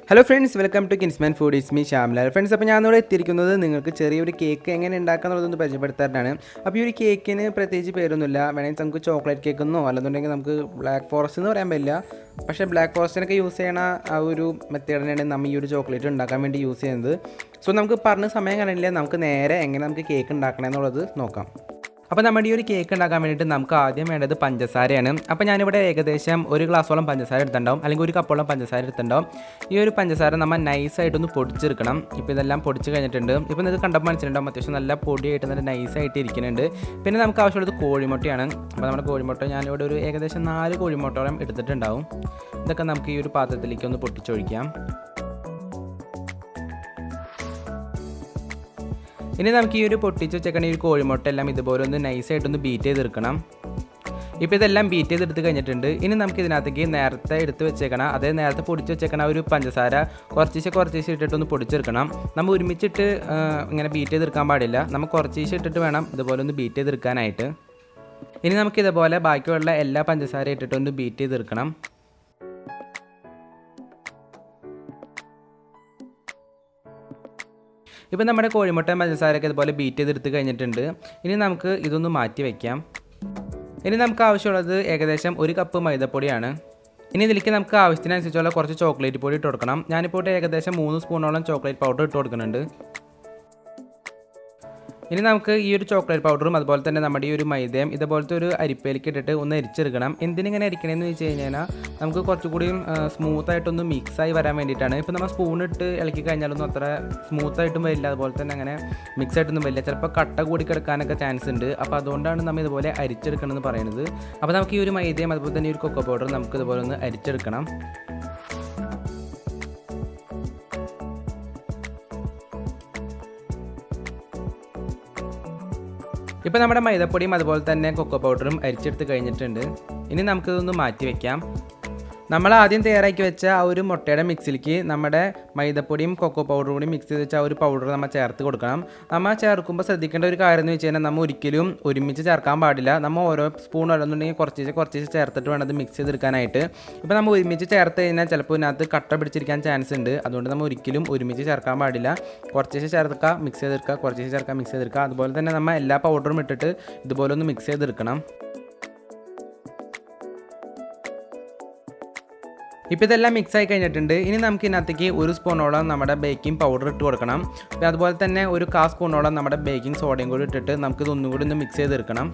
Hello friends, welcome to Kinsman Food. It's me Shamlal. Friends, അപ്പോൾ ഞാൻ ഇവിടെ എത്തിയിരിക്കുന്നത് നിങ്ങൾക്ക് ചെറിയൊരു കേക്ക് എങ്ങനെ ഉണ്ടാക്കാന്നുള്ളതൊന്ന് പരിചയപ്പെടുത്താനാണ്. അപ്പോൾ ഈ ഒരു കേക്കിന് പ്രത്യേകിച്ച് പേരൊന്നുമില്ല. വേണമെങ്കിൽ നമുക്ക് ചോക്ലേറ്റ് കേക്ക് എന്നോ അല്ലെന്നുണ്ടെങ്കിൽ നമുക്ക് ബ്ലാക്ക് ഫോറസ്റ്റ് എന്ന് പറയാൻ പറ്റില്ല. പക്ഷേ ബ്ലാക്ക് ഫോറസ്റ്റിനൊക്കെ യൂസ് ചെയ്യണ ആ ഒരു മെത്തേഡിനാണ് നമ്മൾ ഈ ഒരു ചോക്ലേറ്റ് ഉണ്ടാക്കാൻ വേണ്ടി യൂസ് ചെയ്യുന്നത്. സോ നമുക്ക് പറഞ്ഞ സമയം കാണില്ല, നമുക്ക് നേരെ എങ്ങനെ നമുക്ക് കേക്ക് ഉണ്ടാക്കണമെന്നുള്ളത് നോക്കാം. അപ്പോൾ നമ്മുടെ ഈ ഒരു കേക്ക് ഉണ്ടാക്കാൻ വേണ്ടിയിട്ട് നമുക്ക് ആദ്യം വേണ്ടത് പഞ്ചസാരയാണ്. അപ്പോൾ ഞാനിവിടെ ഏകദേശം ഒരു ഗ്ലാസോളം പഞ്ചസാര എടുത്തിട്ടുണ്ടാവും, അല്ലെങ്കിൽ ഒരു കപ്പോളം പഞ്ചസാര എടുത്തിട്ടുണ്ടാവും. ഈ ഒരു പഞ്ചസാര നമ്മൾ നൈസായിട്ടൊന്ന് പൊടിച്ചെടുക്കണം. ഇപ്പോൾ ഇതെല്ലാം പൊടിച്ച് കഴിഞ്ഞിട്ടുണ്ട്. ഇപ്പോൾ നിങ്ങൾക്ക് കണ്ടപ്പോൾ മനസ്സിലുണ്ടാവും അത്യാവശ്യം നല്ല പൊടിയായിട്ട് നല്ല നൈസായിട്ട് ഇരിക്കുന്നുണ്ട്. പിന്നെ നമുക്ക് ആവശ്യമുള്ളത് കോഴിമുട്ടയാണ്. അപ്പോൾ നമ്മുടെ കോഴിമുട്ട ഞാനിവിടെ ഒരു ഏകദേശം 4 കോഴിമുട്ടയോളം എടുത്തിട്ടുണ്ടാവും. ഇതൊക്കെ നമുക്ക് ഈ ഒരു പാത്രത്തിലേക്ക് ഒന്ന് പൊട്ടിച്ചൊഴിക്കാം. ഇനി നമുക്ക് ഈ ഒരു പൊട്ടിച്ച് വെച്ചേക്കണ ഈ ഒരു കോഴിമുട്ട എല്ലാം ഇതുപോലെ ഒന്ന് നൈസായിട്ടൊന്ന് ബീറ്റ് ചെയ്തെടുക്കണം. ഇപ്പോൾ ഇതെല്ലാം ബീറ്റ് ചെയ്തെടുത്ത് കഴിഞ്ഞിട്ടുണ്ട്. ഇനി നമുക്ക് ഇതിനകത്തേക്ക് നേരത്തെ എടുത്ത് വെച്ചേക്കണം, അതായത് നേരത്തെ പൊടിച്ച് വെച്ചേക്കണ ഒരു പഞ്ചസാര കുറച്ച് ഇട്ടിട്ടൊന്ന് പൊടിച്ചെടുക്കണം. നമ്മൾ ഒരുമിച്ചിട്ട് ഇങ്ങനെ ബീറ്റ് ചെയ്തെടുക്കാൻ പാടില്ല. നമ്മൾ കുറച്ച് ഇട്ടിട്ട് വേണം ഇതുപോലെ ഒന്ന് ബീറ്റ് ചെയ്തെടുക്കാനായിട്ട്. ഇനി നമുക്ക് ഇതുപോലെ ബാക്കിയുള്ള എല്ലാ പഞ്ചസാര ഇട്ടിട്ടൊന്ന് ബീറ്റ് ചെയ്തെടുക്കണം. ഇപ്പോൾ നമ്മുടെ കോഴിമുട്ട പഞ്ചസാരയൊക്കെ ഇതുപോലെ ബീറ്റ് ചെയ്തെടുത്ത് കഴിഞ്ഞിട്ടുണ്ട്. ഇനി നമുക്ക് ഇതൊന്ന് മാറ്റി വയ്ക്കാം. ഇനി നമുക്ക് ആവശ്യമുള്ളത് ഏകദേശം 1 കപ്പ് മൈദപ്പൊടിയാണ്. ഇനി ഇതിലേക്ക് നമുക്ക് ആവശ്യത്തിനനുസരിച്ചുള്ള കുറച്ച് ചോക്ലേറ്റ് പൊടി ഇട്ട് കൊടുക്കണം. ഞാനിപ്പോൾ ഏകദേശം 3 സ്പൂണോളം ചോക്ലേറ്റ് പൗഡർ ഇട്ട് കൊടുക്കുന്നുണ്ട്. ഇനി നമുക്ക് ഈ ഒരു ചോക്ലേറ്റ് പൗഡറും അതുപോലെ തന്നെ നമ്മുടെ ഈ ഒരു മൈദയും ഇതുപോലത്തെ ഒരു അരിപ്പയിലേക്ക് ഇട്ടിട്ട് ഒന്ന് അരിച്ചെടുക്കണം. എന്തിനിങ്ങനെ അരിക്കണമെന്ന് വെച്ച് കഴിഞ്ഞാൽ നമുക്ക് കുറച്ചുകൂടിയും സ്മൂത്തായിട്ടൊന്ന് മിക്സായി വരാൻ വേണ്ടിയിട്ടാണ്. ഇപ്പോൾ നമ്മൾ സ്പൂണിട്ട് ഇളക്കി കഴിഞ്ഞാലൊന്നും അത്ര സ്മൂത്തായിട്ടും വരില്ല, അതുപോലെ തന്നെ അങ്ങനെ മിക്സ് ആയിട്ടൊന്നും വരില്ല. ചിലപ്പോൾ കട്ട കൂടി കിടക്കാനൊക്കെ ചാൻസ് ഉണ്ട്. അപ്പോൾ അതുകൊണ്ടാണ് നമ്മൾ ഇതുപോലെ അരിച്ചെടുക്കണമെന്ന് പറയുന്നത്. അപ്പോൾ നമുക്ക് ഈ ഒരു മൈദയും അതുപോലെ തന്നെ ഈ ഒരു കൊക്കോ പൗഡറും നമുക്ക് ഇതുപോലെ ഒന്ന് അരിച്ചെടുക്കണം. ഇപ്പോൾ നമ്മുടെ മൈദപ്പൊടിയും അതുപോലെ തന്നെ കൊക്കോ പൗഡറും അരിച്ചെടുത്ത് കഴിഞ്ഞിട്ടുണ്ട്. ഇനി നമുക്കിതൊന്ന് മാറ്റി വയ്ക്കാം. നമ്മൾ ആദ്യം തയ്യാറാക്കി വെച്ച ആ ഒരു മുട്ടയുടെ മിക്സിലേക്ക് നമ്മുടെ മൈദപ്പൊടിയും കൊക്കോ പൗഡറും കൂടി മിക്സ് ചെയ്ത് വെച്ച ആ ഒരു പൗഡർ നമ്മൾ ചേർത്ത് കൊടുക്കണം. നമ്മൾ ചേർക്കുമ്പോൾ ശ്രദ്ധിക്കേണ്ട ഒരു കാര്യം എന്ന് വെച്ച് കഴിഞ്ഞാൽ നമ്മൾ ഒരിക്കലും ഒരുമിച്ച് ചേർക്കാൻ പാടില്ല. നമ്മൾ ഓരോ സ്പൂൺ ഓരോന്നുണ്ടെങ്കിൽ കുറച്ച് ചേർത്തിട്ട് വേണം അത് മിക്സ് ചെയ്തെടുക്കാനായിട്ട്. ഇപ്പോൾ നമ്മൾ ഒരുമിച്ച് ചേർത്ത് കഴിഞ്ഞാൽ ചിലപ്പോൾ ഇതിനകത്ത് കട്ട പിടിച്ചിരിക്കാൻ ചാൻസ് ഉണ്ട്. അതുകൊണ്ട് നമ്മൾ ഒരിക്കലും ഒരുമിച്ച് ചേർക്കാൻ പാടില്ല. കുറച്ച് ചേർക്കുക, മിക്സ് ചെയ്തെടുക്കുക, കുറച്ച് ചേർക്കുക, മിക്സ് ചെയ്തെടുക്കുക. അതുപോലെ തന്നെ നമ്മൾ എല്ലാ പൗഡറും ഇട്ടിട്ട് ഇതുപോലെ ഒന്ന് മിക്സ് ചെയ്തെടുക്കണം. ഇപ്പോൾ ഇതെല്ലാം മിക്സ് ആയി കഴിഞ്ഞിട്ടുണ്ട്. ഇനി നമുക്ക് ഇതിനകത്തേക്ക് 1 സ്പൂണോളം നമ്മുടെ ബേക്കിംഗ് പൗഡർ ഇട്ട് കൊടുക്കണം. അതുപോലെ തന്നെ ഒരു 1/4 സ്പൂണോളം നമ്മുടെ ബേക്കിംഗ് സോഡയും കൂടി ഇട്ടിട്ട് നമുക്ക് ഇതൊന്നും കൂടി ഒന്ന് മിക്സ് ചെയ്തെടുക്കണം.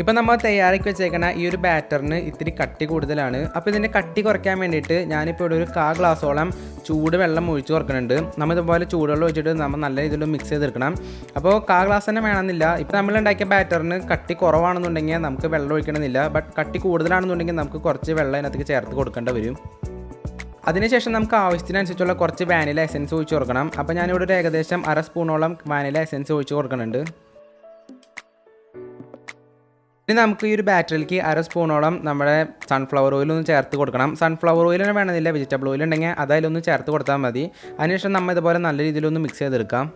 ഇപ്പോൾ നമ്മൾ തയ്യാറാക്കി വെച്ചേക്കണ ഈ ഒരു ബാറ്ററിന് ഇത്തിരി കട്ടി കൂടുതലാണ്. അപ്പോൾ ഇതിൻ്റെ കട്ടി കുറയ്ക്കാൻ വേണ്ടിയിട്ട് ഞാനിപ്പോൾ ഇവിടെ ഒരു 1/4 ഗ്ലാസോളം ചൂട് വെള്ളം ഒഴിച്ച് കൊടുക്കുന്നുണ്ട്. നമ്മൾ ഇതുപോലെ ചൂടുവെള്ളം ഒഴിച്ചിട്ട് നമ്മൾ നല്ല രീതിയിൽ മിക്സ് ചെയ്തെടുക്കണം. അപ്പോൾ 1/4 ഗ്ലാസ് തന്നെ വേണമെന്നില്ല. ഇപ്പോൾ നമ്മൾ ഉണ്ടാക്കിയ ബാറ്ററിന് കട്ടി കുറവാണെന്നുണ്ടെങ്കിൽ നമുക്ക് വെള്ളം ഒഴിക്കണമെന്നില്ല. ബട്ട് കട്ടി കൂടുതലാണെന്നുണ്ടെങ്കിൽ നമുക്ക് കുറച്ച് വെള്ളം അതിനകത്തേക്ക് ചേർത്ത് കൊടുക്കേണ്ടി വരും. അതിനുശേഷം നമുക്ക് ആവശ്യത്തിനനുസരിച്ചുള്ള കുറച്ച് വാനില എസൻസ് ഒഴിച്ച് കൊടുക്കണം. അപ്പോൾ ഞാനിവിടെ ഒരു ഏകദേശം 1/2 സ്പൂണോളം വാനില എസൻസ് ഒഴിച്ച് കൊടുക്കുന്നുണ്ട്. ഇനി നമുക്ക് ഈ ഒരു ബാറ്ററിലേക്ക് 1/2 സ്പൂണോളം നമ്മുടെ സൺഫ്ലവർ ഓയിലൊന്ന് ചേർത്ത് കൊടുക്കണം. സൺഫ്ലവർ ഓയിൽ തന്നെ വേണമെന്നില്ല, വെജിറ്റബിൾ ഓയിൽ ഉണ്ടെങ്കിൽ അതിലൊന്ന് ചേർത്ത് കൊടുത്താൽ മതി. അതിനുശേഷം നമ്മൾ ഇതുപോലെ നല്ല രീതിയിലൊന്ന് മിക്സ് ചെയ്തെടുക്കാം.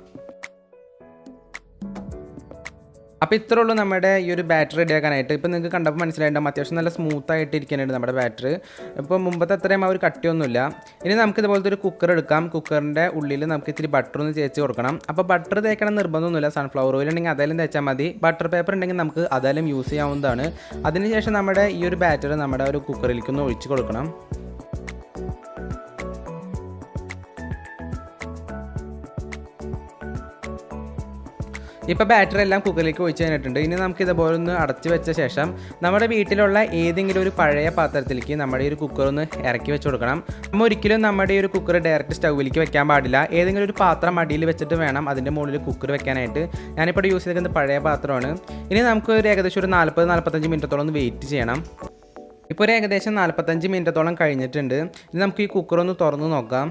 അപ്പോൾ ഇത്രേ ഉള്ളൂ നമ്മുടെ ഈ ഒരു ബാറ്ററി റെഡിയാക്കാനായിട്ട്. ഇപ്പോൾ നിങ്ങൾക്ക് കണ്ടപ്പോൾ മനസ്സിലായിട്ടുണ്ടാകും അത്യാവശ്യം നല്ല സ്മൂത്തായിട്ട് ഇരിക്കുന്നുണ്ട് നമ്മുടെ ബാറ്ററി. ഇപ്പോൾ മുമ്പത്തെ അത്രയും ആ ഒരു കട്ടിയൊന്നുമില്ല. ഇനി നമുക്ക് ഇതുപോലത്തെ ഒരു കുക്കർ എടുക്കാം. കുക്കറിൻ്റെ ഉള്ളിൽ നമുക്ക് ഇത്തിരി ബട്ടർ ഒന്ന് തേച്ച് കൊടുക്കണം. അപ്പോൾ ബട്ടർ തേക്കണം നിർബന്ധമൊന്നുമില്ല. സൺഫ്ലവർ ഓയിൽ ഉണ്ടെങ്കിൽ അതായാലും തേച്ചാൽ മതി. ബട്ടർ പേപ്പർ ഉണ്ടെങ്കിൽ നമുക്ക് അതായാലും യൂസ് ചെയ്യാവുന്നതാണ്. അതിനുശേഷം നമ്മുടെ ഈ ഒരു ബാറ്റർ നമ്മുടെ ഒരു കുക്കറിലേക്ക് ഒന്ന് ഒഴിച്ച് കൊടുക്കണം. ഇപ്പോൾ ബാറ്ററി എല്ലാം കുക്കറിലേക്ക് ഒഴിച്ച് കഴിഞ്ഞിട്ടുണ്ട്. ഇനി നമുക്ക് ഇതുപോലെ ഒന്ന് അടച്ച് വെച്ച ശേഷം നമ്മുടെ വീട്ടിലുള്ള ഏതെങ്കിലും ഒരു പഴയ പാത്രത്തിലേക്ക് നമ്മുടെ ഈ ഒരു കുക്കർ ഒന്ന് ഇറക്കി വെച്ച് കൊടുക്കണം. നമ്മൾ ഒരിക്കലും നമ്മുടെ ഈ ഒരു കുക്കർ ഡയറക്റ്റ് സ്റ്റൗവിലേക്ക് വെക്കാൻ പാടില്ല. ഏതെങ്കിലും ഒരു പാത്രം അടിയിൽ വെച്ചിട്ട് വേണം അതിൻ്റെ മുകളിൽ കുക്കർ വെക്കാനായിട്ട്. ഞാനിപ്പോൾ യൂസ് ചെയ്തിരിക്കുന്നത് പഴയ പാത്രമാണ്. ഇനി നമുക്ക് ഒരു ഏകദേശം ഒരു 40-45 മിനിറ്റത്തോളം ഒന്ന് വെയിറ്റ് ചെയ്യണം. ഇപ്പോൾ ഒരു ഏകദേശം 45 മിനിറ്റത്തോളം കഴിഞ്ഞിട്ടുണ്ട്. ഇനി നമുക്ക് ഈ കുക്കർ ഒന്ന് തുറന്ന് നോക്കാം.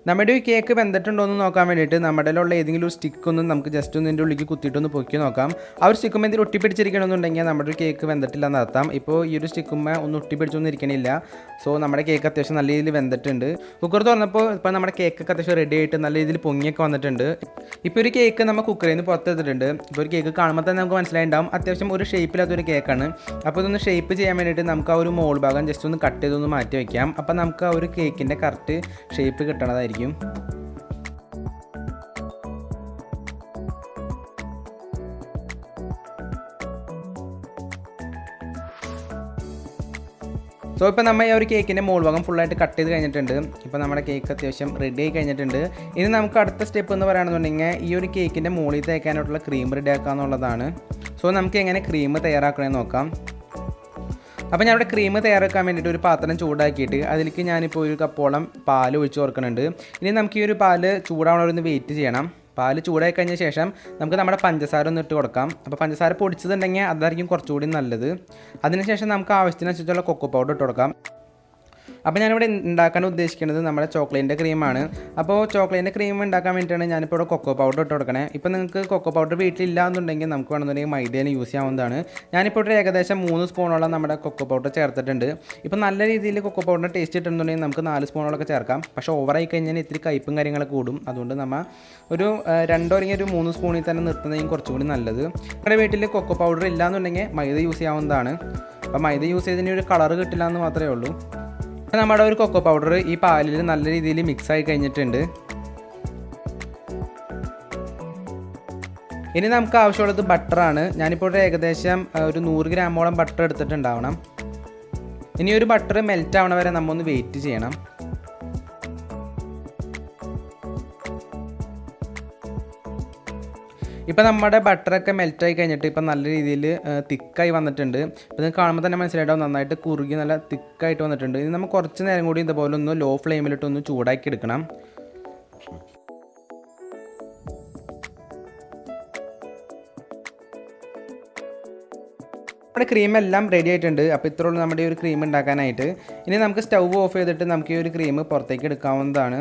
നമ്മുടെ ഈ കേക്ക് വെന്തിട്ടുണ്ടോ എന്ന് നോക്കാൻ വേണ്ടിയിട്ട് നമ്മുടെ ഉള്ള ഏതെങ്കിലും ഒരു സ്റ്റിക്ക് ഒന്ന് നമുക്ക് ജസ്റ്റ് ഒന്ന് ഇതിൻ്റെ ഉള്ളിലേക്ക് കുത്തിയിട്ടൊന്ന് പൊക്കി നോക്കാം. ആ ഒരു സ്റ്റിക്കുമ്പോൾ എന്തെങ്കിലും ഒട്ടിപ്പിടിച്ചിരിക്കണമെന്നുണ്ടെങ്കിൽ നമ്മുടെ ഒരു കേക്ക് വെന്തിട്ടില്ല എന്ന് അർത്ഥം. ഇപ്പോൾ ഈ ഒരു സ്റ്റിക്കുമ്പോൾ ഒന്നും ഒട്ടിപ്പിടിച്ചൊന്നും ഇരിക്കണില്ല. സോ നമ്മുടെ കേക്ക് അത്യാവശ്യം നല്ല രീതിയിൽ വെന്തിട്ടുണ്ട്. കുക്കർ തുറന്നപ്പോൾ ഇപ്പോൾ നമ്മുടെ കേക്കൊക്കെ അത്യാവശ്യം റെഡി ആയിട്ട് നല്ല രീതിയിൽ പൊങ്ങിയൊക്കെ വന്നിട്ടുണ്ട്. ഇപ്പോൾ ഒരു കേക്ക് നമ്മൾ കുക്കറിൽ നിന്ന് പുറത്തെടുത്തിട്ടുണ്ട്. ഇപ്പോൾ ഒരു കേക്ക് കാണുമ്പോൾ തന്നെ നമുക്ക് മനസ്സിലായിട്ടുണ്ടാവും അത്യാവശ്യം ഒരു ഷേപ്പില്ലാത്തൊരു കേക്കാണ്. അപ്പോൾ ഇതൊന്ന് ഷേപ്പ് ചെയ്യാൻ വേണ്ടിയിട്ട് നമുക്ക് ആ ഒരു മോൾ ഭാഗം ജസ്റ്റ് ഒന്ന് കട്ട് ചെയ്തൊന്ന് മാറ്റി വയ്ക്കാം. അപ്പോൾ നമുക്ക് ആ ഒരു കേക്കിൻ്റെ കറക്റ്റ് ഷേപ്പ് കിട്ടണതായിരിക്കും. സോ ഇപ്പോൾ നമ്മൾ ഈ ഒരു കേക്കിൻ്റെ മോൾ ഭാഗം ഫുള്ളായിട്ട് കട്ട് ചെയ്ത് കഴിഞ്ഞിട്ടുണ്ട്. ഇപ്പോൾ നമ്മുടെ കേക്ക് അത്യാവശ്യം റെഡി ആയി കഴിഞ്ഞിട്ടുണ്ട്. ഇനി നമുക്ക് അടുത്ത സ്റ്റെപ്പ് എന്ന് പറയുകയാണെന്നുണ്ടെങ്കിൽ ഈ ഒരു കേക്കിൻ്റെ മുകളിൽ തേക്കാനായിട്ടുള്ള ക്രീം റെഡി ആക്കുക എന്നുള്ളതാണ്. സോ നമുക്ക് എങ്ങനെ ക്രീം തയ്യാറാക്കണമെന്ന് നോക്കാം. അപ്പോൾ ഞാനിവിടെ ക്രീം തയ്യാറാക്കാൻ വേണ്ടിയിട്ട് ഒരു പാത്രം ചൂടാക്കിയിട്ട് അതിലേക്ക് ഞാനിപ്പോൾ ഒരു കപ്പോളം പാൽ ഒഴിച്ച് കൊടുക്കുന്നുണ്ട്. ഇനി നമുക്ക് ഈ ഒരു പാല് ചൂടാവണമെന്ന് വെയിറ്റ് ചെയ്യണം. പാല് ചൂടായി കഴിഞ്ഞ ശേഷം നമുക്ക് നമ്മുടെ പഞ്ചസാര ഒന്ന് ഇട്ട് കൊടുക്കാം. അപ്പോൾ പഞ്ചസാര പൊടിച്ചതുണ്ടെങ്കിൽ അതായിരിക്കും കുറച്ചുകൂടി നല്ലത്. അതിനുശേഷം നമുക്ക് ആവശ്യത്തിനനുസരിച്ചുള്ള കൊക്കോ പൗഡർ ഇട്ട് കൊടുക്കാം. അപ്പോൾ ഞാനിവിടെ ഉണ്ടാക്കാൻ ഉദ്ദേശിക്കുന്നത് നമ്മുടെ ചോക്ലേറ്റിൻ്റെ ക്രീമാണ്. അപ്പോൾ ചോക്ലേറ്റിൻ്റെ ക്രീം ഉണ്ടാക്കാൻ വേണ്ടിയിട്ടാണ് ഞാനിപ്പോൾ ഇവിടെ കൊക്കോ പൗഡർ ഇട്ട് കൊടുക്കണേ. ഇപ്പോൾ നിങ്ങൾക്ക് കൊക്കോ പൗഡർ വീട്ടിലില്ല എന്നുണ്ടെങ്കിൽ നമുക്ക് വേണമെന്നുണ്ടെങ്കിൽ മൈദയിൽ യൂസ് ചെയ്യാവുന്നതാണ്. ഞാനിപ്പോൾ ഇവിടെ ഏകദേശം 3 സ്പൂണോളം നമ്മുടെ കൊക്കോ പൗഡർ ചേർത്തിട്ടുണ്ട്. ഇപ്പോൾ നല്ല രീതിയിൽ കൊക്കോ പൗഡർ ടേസ്റ്റ് കിട്ടുന്നുണ്ടെങ്കിൽ നമുക്ക് 4 സ്പൂണോളൊക്കെ ചേർക്കാം. പക്ഷേ ഓവറായി കഴിഞ്ഞാൽ ഇത്തിരി കയ്പ്പും കാര്യങ്ങളൊക്കെ കൂടും. അതുകൊണ്ട് നമ്മൾ ഒരു 2 അല്ലെങ്കിൽ ഒരു 3 സ്പൂണിൽ തന്നെ നിർത്തുന്നതെങ്കിൽ കുറച്ചുകൂടി നല്ലത്. നമ്മുടെ വീട്ടിൽ കൊക്കോ പൗഡർ ഇല്ല എന്നുണ്ടെങ്കിൽ മൈദ യൂസ് ചെയ്യാവുന്നതാണ്. അപ്പോൾ മൈദ യൂസ് ചെയ്തതിന് ഒരു കളർ കിട്ടില്ല എന്ന് മാത്രമേ ഉള്ളൂ. നമ്മുടെ ഒരു കൊക്കോ പൗഡർ ഈ പാലിൽ നല്ല രീതിയിൽ മിക്സ് ആയി കഴിഞ്ഞിട്ടുണ്ട്. ഇനി നമുക്ക് ആവശ്യമുള്ളത് ബട്ടറാണ്. ഞാനിപ്പോൾ ഒരു ഏകദേശം ഒരു 100 ഗ്രാമോളം ബട്ടർ എടുത്തിട്ടുണ്ടാവണം. ഇനി ഒരു ബട്ടർ മെൽറ്റ് ആവണ വരെ നമ്മൾ ഒന്ന് വെയിറ്റ് ചെയ്യണം. ഇപ്പോൾ നമ്മുടെ ബട്ടറൊക്കെ മെൽറ്റായി കഴിഞ്ഞിട്ട് ഇപ്പോൾ നല്ല രീതിയിൽ തിക്കായി വന്നിട്ടുണ്ട്. ഇപ്പോൾ നിങ്ങൾക്ക് കാണുമ്പോൾ തന്നെ മനസ്സിലായിട്ടും നന്നായിട്ട് കുറുകി നല്ല തിക്കായിട്ട് വന്നിട്ടുണ്ട്. ഇനി നമ്മൾ കുറച്ച് നേരം കൂടി ഇതുപോലെ ഒന്ന് ലോ ഫ്ലെയിമിലിട്ടൊന്ന് ചൂടാക്കി എടുക്കണം. നമ്മുടെ ക്രീം എല്ലാം റെഡി ആയിട്ടുണ്ട്. അപ്പോൾ ഇത്രയുള്ളൂ നമ്മുടെ ഈ ഒരു ക്രീം ഉണ്ടാക്കാനായിട്ട്. ഇനി നമുക്ക് സ്റ്റൗ ഓഫ് ചെയ്തിട്ട് നമുക്ക് ഈ ഒരു ക്രീം പുറത്തേക്ക് എടുക്കാവുന്നതാണ്.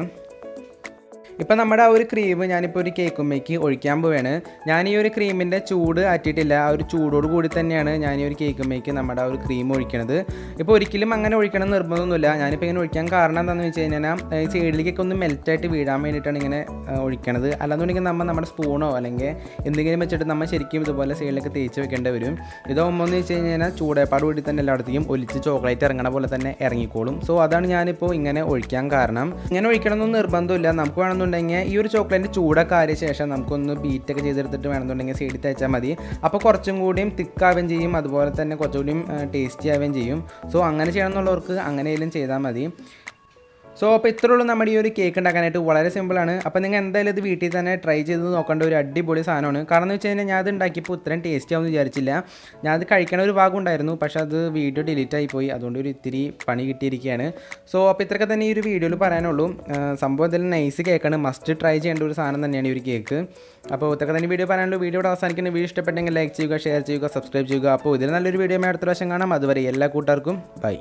ഇപ്പോൾ നമ്മുടെ ആ ഒരു ക്രീം ഞാനിപ്പോൾ ഒരു കേക്കുമ്മേക്ക് ഒഴിക്കാൻ പോവുകയാണ്. ഞാൻ ഈ ഒരു ക്രീമിൻ്റെ ചൂട് ആറ്റിയിട്ടില്ല. ആ ഒരു ചൂടോട് കൂടി തന്നെയാണ് ഞാൻ ഈ ഒരു കേക്കുമ്മേക്ക് നമ്മുടെ ആ ഒരു ക്രീം ഒഴിക്കണത്. ഇപ്പോൾ ഒരിക്കലും അങ്ങനെ ഒഴിക്കണം നിർബന്ധമൊന്നുമില്ല. ഞാനിപ്പോൾ ഇങ്ങനെ ഒഴിക്കാൻ കാരണം എന്താണെന്ന് വെച്ച് കഴിഞ്ഞാൽ ഈ സൈഡിലേക്കൊക്കെ ഒന്ന് മെൽറ്റായിട്ട് വീഴാൻ വേണ്ടിയിട്ടാണ് ഇങ്ങനെ ഒഴിക്കണത്. അല്ലാന്നുണ്ടെങ്കിൽ നമ്മുടെ സ്പൂണോ അല്ലെങ്കിൽ എന്തെങ്കിലും വെച്ചിട്ട് നമ്മൾ ശരിക്കും ഇതുപോലെ സൈഡിലേക്ക് തേച്ച് വെക്കേണ്ടി വരും. ഇതാകുമ്പോൾ എന്ന് വെച്ച് കഴിഞ്ഞാൽ ചൂടേപ്പാട് കൂടി തന്നെ എല്ലായിടത്തേക്കും ഒലിച്ച് ചോക്ലേറ്റ് ഇറങ്ങണ പോലെ തന്നെ ഇറങ്ങിക്കോളും. സോ അതാണ് ഞാനിപ്പോൾ ഇങ്ങനെ ഒഴിക്കാൻ കാരണം. ഇങ്ങനെ ഒഴിക്കണമെന്നൊന്നും നിർബന്ധമില്ല. നമുക്ക് വേണമെന്നുണ്ടെങ്കിൽ ഈ ഒരു ചോക്ലേറ്റ് ചൂടൊക്കെ ആയ ശേഷം നമുക്കൊന്ന് ബീറ്റൊക്കെ ചെയ്തെടുത്തിട്ട് വേണമെന്നുണ്ടെങ്കിൽ സൈഡിൽ തേച്ചാൽ മതി. അപ്പോൾ കുറച്ചും കൂടിയും തിക്കാവുകയും ചെയ്യും. അതുപോലെ തന്നെ കുറച്ചുകൂടിയും ടേസ്റ്റി ആവുകയും ചെയ്യും. സോ അങ്ങനെ ചെയ്യണമെന്നുള്ളവർക്ക് അങ്ങനെയെങ്കിലും ചെയ്താൽ മതി. സോ അപ്പോൾ ഇത്രയുള്ളൂ നമ്മുടെ ഈ ഒരു കേക്ക് ഉണ്ടാക്കാനായിട്ട്. വളരെ സിമ്പിളാണ്. അപ്പോൾ നിങ്ങൾ എന്തായാലും ഇത് വീട്ടിൽ തന്നെ ട്രൈ ചെയ്ത് നോക്കേണ്ട ഒരു അടിപൊളി സാധനമാണ്. കാരണം എന്ന് വെച്ച് കഴിഞ്ഞാൽ ഞാൻ അത് ഉണ്ടാക്കിയപ്പോൾ ഇത്രയും ടേസ്റ്റി ആവുമെന്ന് വിചാരിച്ചില്ല. ഞാൻ അത് കഴിക്കണ ഒരു ഭാഗം ഉണ്ടായിരുന്നു. പക്ഷേ അത് വീഡിയോ ഡിലീറ്റ് ആയിപ്പോയി. അതുകൊണ്ട് ഒരു ഇത്തിരി പണി കിട്ടിയിരിക്കുകയാണ്. സോ അപ്പോൾ ഇത്രയൊക്കെ തന്നെ ഈ ഒരു വീഡിയോയിൽ പറയാനുള്ളൂ. സംഭവം എന്തായാലും നൈസ് കേക്കാണ്. മസ്റ്റ് ട്രൈ ചെയ്യേണ്ട ഒരു സാധനം തന്നെയാണ് ഈ ഒരു കേക്ക്. അപ്പോൾ ഇത്രയൊക്കെ തന്നെ വീഡിയോ പറയാനുള്ളൂ. വീഡിയോയുടെ അവസാനിക്കുന്ന വീഡിയോ ഇഷ്ടപ്പെട്ടെങ്കിൽ ലൈക്ക് ചെയ്യുക, ഷെയർ ചെയ്യുക, സബ്സ്ക്രൈബ് ചെയ്യുക. അപ്പോൾ ഇതിൽ നല്ലൊരു വീഡിയോ അടുത്ത പ്രാവശ്യം കാണാം. അതുവരെ എല്ലാ കൂട്ടുകാർക്കും ബൈ.